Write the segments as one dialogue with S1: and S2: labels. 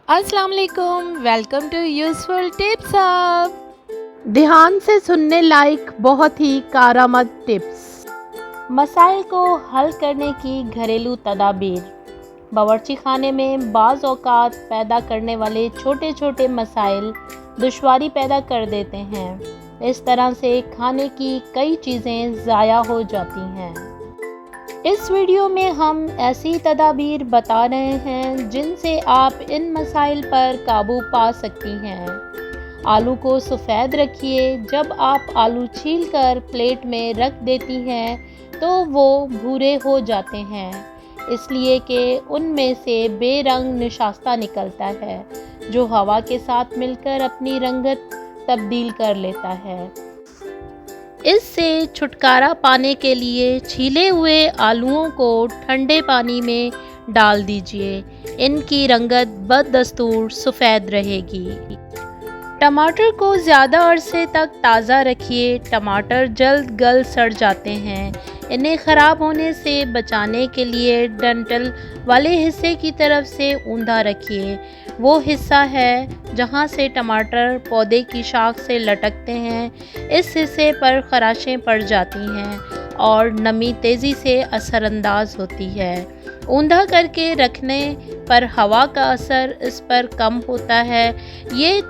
S1: अस्सलाम वालेकुम, welcome to useful tips hub.
S2: ध्यान से सुनने लायक बहुत ही कारआमद टिप्स।
S1: मसाइल को हल करने की घरेलू तदाबीर। बावर्ची खाने में बाज़ औक़ात पैदा करने वाले छोटे छोटे मसाइल दुश्वारी पैदा कर देते हैं। इस तरह से खाने की कई चीज़ें ज़ाया हो जाती हैं। इस वीडियो में हम ऐसी तदाबीर बता रहे हैं जिनसे आप इन मसाइल पर काबू पा सकती हैं। आलू को सफ़ेद रखिए। जब आप आलू छीलकर प्लेट में रख देती हैं तो वो भूरे हो जाते हैं, इसलिए कि उनमें से बेरंग निशास्ता निकलता है जो हवा के साथ मिलकर अपनी रंगत तब्दील कर लेता है। इससे छुटकारा पाने के लिए छीले हुए आलूओं को ठंडे पानी में डाल दीजिए। इनकी रंगत बदस्तूर सफ़ेद रहेगी। टमाटर को ज़्यादा अरसे तक ताज़ा रखिए। टमाटर जल्द गल सड़ जाते हैं। इन्हें ख़राब होने से बचाने के लिए डंठल वाले हिस्से की तरफ से ऊंधा रखिए। वो हिस्सा है जहां से टमाटर पौधे की शाख से लटकते हैं। इस हिस्से पर खराशें पड़ जाती हैं और नमी तेज़ी से असरअंदाज होती है। ऊंधा करके रखने पर हवा का असर इस पर कम होता है। ये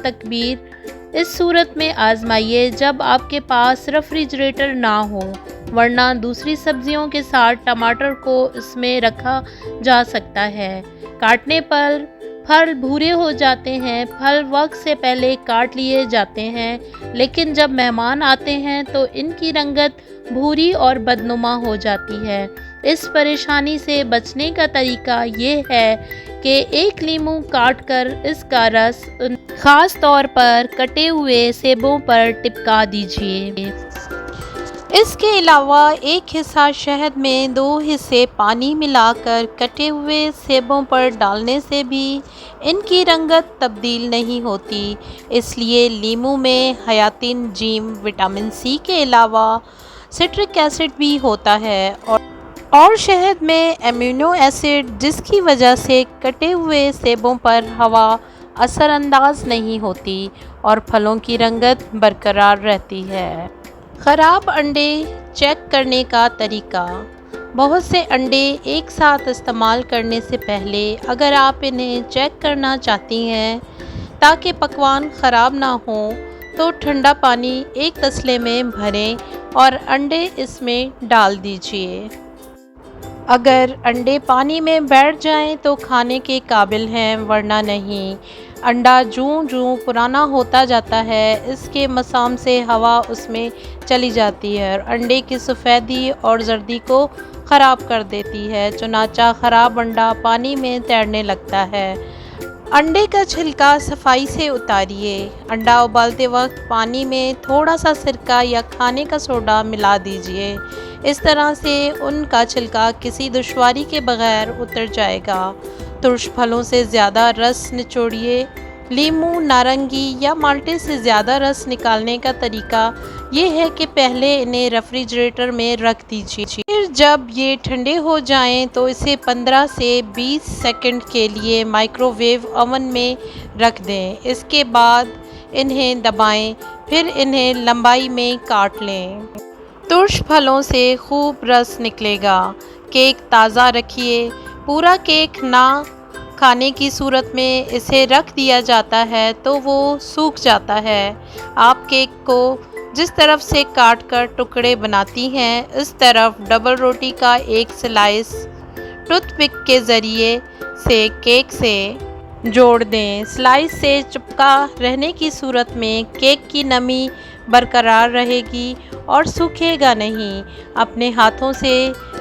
S1: तकबीर इस सूरत में आजमाइए जब आपके पास रेफ्रिजरेटर ना हो, वरना दूसरी सब्जियों के साथ टमाटर को इसमें रखा जा सकता है। काटने पर फल भूरे हो जाते हैं। फल वक्त से पहले काट लिए जाते हैं, लेकिन जब मेहमान आते हैं तो इनकी रंगत भूरी और बदनुमा हो जाती है। इस परेशानी से बचने का तरीका ये है कि एक नींबू काटकर इसका रस ख़ास तौर पर कटे हुए सेबों पर टिपका दीजिए। इसके अलावा एक हिस्सा शहद में 2 हिस्से पानी मिलाकर कटे हुए सेबों पर डालने से भी इनकी रंगत तब्दील नहीं होती। इसलिए नींबू में हयातिन जीम विटामिन सी के अलावा सिट्रिक एसिड भी होता है और शहद में एमिनो एसिड, जिसकी वजह से कटे हुए सेबों पर हवा असरअंदाज नहीं होती और फलों की रंगत बरकरार रहती है। ख़राब अंडे चेक करने का तरीका। बहुत से अंडे एक साथ इस्तेमाल करने से पहले अगर आप इन्हें चेक करना चाहती हैं ताकि पकवान ख़राब ना हो, तो ठंडा पानी एक तसले में भरें और अंडे इसमें डाल दीजिए। अगर अंडे पानी में बैठ जाएं तो खाने के काबिल हैं, वरना नहीं। अंडा जूं जूं पुराना होता जाता है, इसके मसाम से हवा उसमें चली जाती है और अंडे की सफ़ेदी और जर्दी को ख़राब कर देती है। चुनाचा ख़राब अंडा पानी में तैरने लगता है। अंडे का छिलका सफाई से उतारिए। अंडा उबालते वक्त पानी में थोड़ा सा सिरका या खाने का सोडा मिला दीजिए। इस तरह से उनका छिलका किसी दुश्वारी के बगैर उतर जाएगा। तुर्श फलों से ज़्यादा रस निचोड़िए। नींबू, नारंगी या माल्टे से ज़्यादा रस निकालने का तरीका ये है कि पहले इन्हें रेफ्रिजरेटर में रख दीजिए। फिर जब ये ठंडे हो जाएं तो इसे 15 से 20 सेकंड के लिए माइक्रोवेव ओवन में रख दें। इसके बाद इन्हें दबाएं, फिर इन्हें लंबाई में काट लें। तुर्श फलों से खूब रस निकलेगा। केक ताज़ा रखिए। पूरा केक ना खाने की सूरत में इसे रख दिया जाता है तो वो सूख जाता है। आप केक को जिस तरफ से काट कर टुकड़े बनाती हैं, इस तरफ डबल रोटी का एक स्लाइस टूथपिक के ज़रिए से केक से जोड़ दें। स्लाइस से चिपका रहने की सूरत में केक की नमी बरकरार रहेगी और सूखेगा नहीं। अपने हाथों से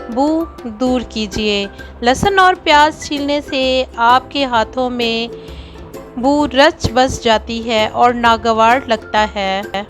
S1: बू दूर कीजिए। लहसुन और प्याज छीलने से आपके हाथों में बू रच बस जाती है और नागवार लगता है।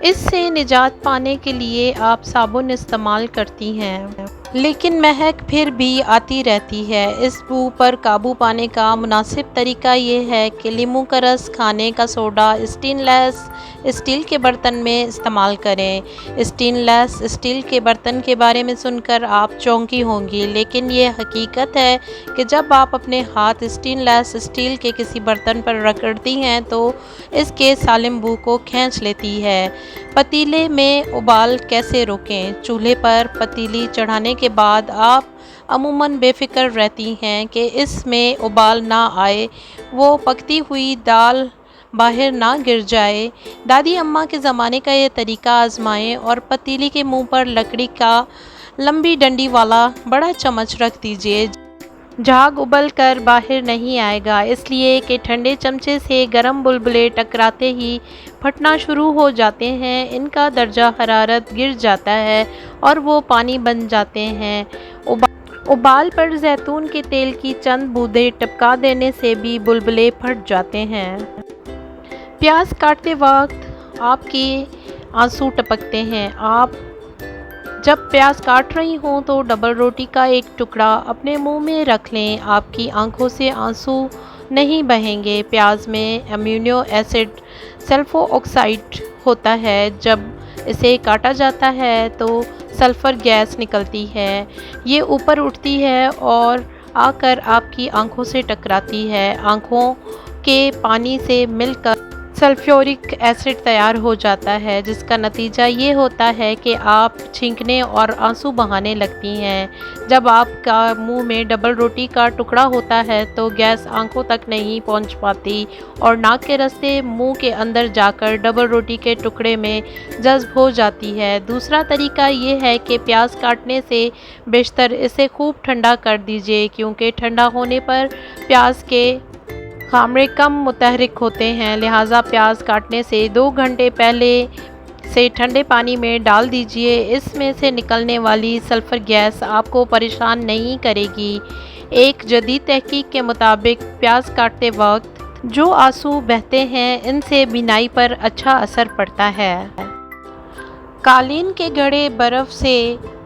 S1: इससे निजात पाने के लिए आप साबुन इस्तेमाल करती हैं। लेकिन महक फिर भी आती रहती है। इस बू पर काबू पाने का मुनासिब तरीका ये है कि नींबू का रस, खाने का सोडा स्टेनलेस स्टील के बर्तन में इस्तेमाल करें। स्टेनलेस स्टील के बर्तन के बारे में सुनकर आप चौंकी होंगी, लेकिन ये हकीकत है कि जब आप अपने हाथ स्टेनलेस स्टील के किसी बर्तन पर रगड़ती हैं तो इसके सालिम बू को खींच लेती है। पतीले में उबाल कैसे रोकें? चूल्हे पर पतीली चढ़ाने के बाद आप अमूमन बेफिक्र रहती हैं कि इसमें उबाल ना आए, वो पकती हुई दाल बाहर ना गिर जाए। दादी अम्मा के ज़माने का ये तरीका आजमाएं और पतीली के मुंह पर लकड़ी का लंबी डंडी वाला बड़ा चम्मच रख दीजिए। झाग उबल कर बाहर नहीं आएगा, इसलिए कि ठंडे चमचे से गर्म बुलबुले टकराते ही फटना शुरू हो जाते हैं। इनका दर्जा हरारत गिर जाता है और वो पानी बन जाते हैं। उबाल पर जैतून के तेल की चंद बूंदें टपका देने से भी बुलबुले फट जाते हैं। प्याज काटते वक्त आपके आंसू टपकते हैं। आप जब प्याज काट रही हों तो डबल रोटी का एक टुकड़ा अपने मुंह में रख लें। आपकी आंखों से आंसू नहीं बहेंगे। प्याज में अमीनो एसिड सल्फो ऑक्साइड होता है। जब इसे काटा जाता है तो सल्फ़र गैस निकलती है। ये ऊपर उठती है और आकर आपकी आंखों से टकराती है। आंखों के पानी से मिलकर सल्फ्यूरिक एसिड तैयार हो जाता है, जिसका नतीजा ये होता है कि आप छींकने और आंसू बहाने लगती हैं। जब आपका मुंह में डबल रोटी का टुकड़ा होता है तो गैस आंखों तक नहीं पहुंच पाती और नाक के रास्ते मुंह के अंदर जाकर डबल रोटी के टुकड़े में जज्ब हो जाती है। दूसरा तरीका ये है कि प्याज काटने से बेशतर इसे खूब ठंडा कर दीजिए, क्योंकि ठंडा होने पर प्याज के खामड़े कम मुतहरिक होते हैं। लिहाजा प्याज काटने से 2 घंटे पहले से ठंडे पानी में डाल दीजिए। इसमें से निकलने वाली सल्फ़र गैस आपको परेशान नहीं करेगी। एक जदीद तहकीक के मुताबिक प्याज काटते वक्त जो आंसू बहते हैं, इनसे बीनाई पर अच्छा असर पड़ता है। कालीन के घड़े बर्फ़ से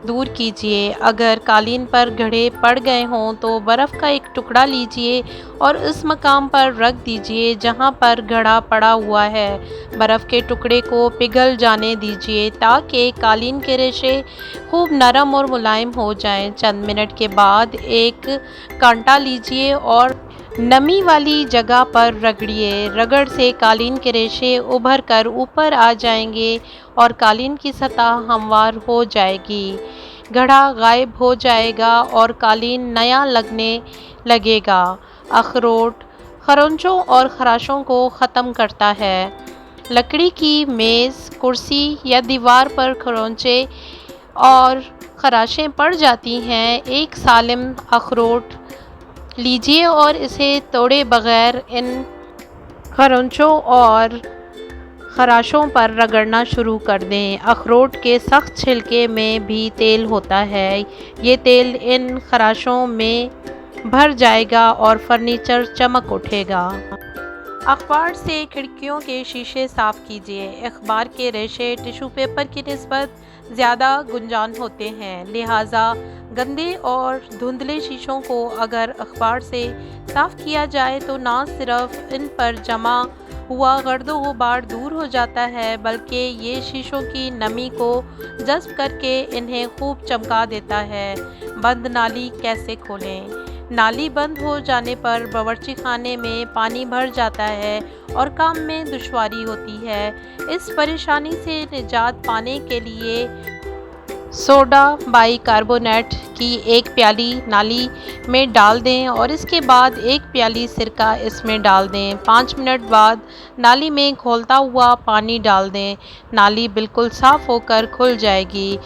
S1: दूर कीजिए। अगर कालीन पर घड़े पड़ गए हों तो बर्फ़ का एक टुकड़ा लीजिए और उस मकाम पर रख दीजिए जहां पर घड़ा पड़ा हुआ है। बर्फ़ के टुकड़े को पिघल जाने दीजिए ताकि कालीन के रेशे खूब नरम और मुलायम हो जाएं। चंद मिनट के बाद एक कांटा लीजिए और नमी वाली जगह पर रगड़िए। रगड़ से कालीन के रेशे उभर कर ऊपर आ जाएंगे और कालीन की सतह हमवार हो जाएगी। घड़ा गायब हो जाएगा और कालीन नया लगने लगेगा। अखरोट खरोंचों और खराशों को ख़त्म करता है। लकड़ी की मेज़, कुर्सी या दीवार पर खरोंचे और खराशें पड़ जाती हैं। एक सालिम अखरोट लीजिए और इसे तोड़े बगैर इन खरोंचों और खराशों पर रगड़ना शुरू कर दें। अखरोट के सख्त छिलके में भी तेल होता है। ये तेल इन खराशों में भर जाएगा और फर्नीचर चमक उठेगा। अखबार से खिड़कियों के शीशे साफ़ कीजिए। अखबार के रेशे टिश्यू पेपर की निस्बत ज़्यादा गुंजान होते हैं, लिहाजा गंदे और धुंधले शीशों को अगर अखबार से साफ़ किया जाए तो ना सिर्फ इन पर जमा हुआ गर्दो गुबार दूर हो जाता है, बल्कि ये शीशों की नमी को जज्ब करके इन्हें खूब चमका देता है। बंद नाली कैसे खोलें? नाली बंद हो जाने पर बावर्ची खाने में पानी भर जाता है और काम में दुश्वारी होती है। इस परेशानी से निजात पाने के लिए सोडा बाइकार्बोनेट की एक प्याली नाली में डाल दें और इसके बाद एक प्याली सिरका इसमें डाल दें। 5 मिनट बाद नाली में खौलता हुआ पानी डाल दें। नाली बिल्कुल साफ़ होकर खुल जाएगी।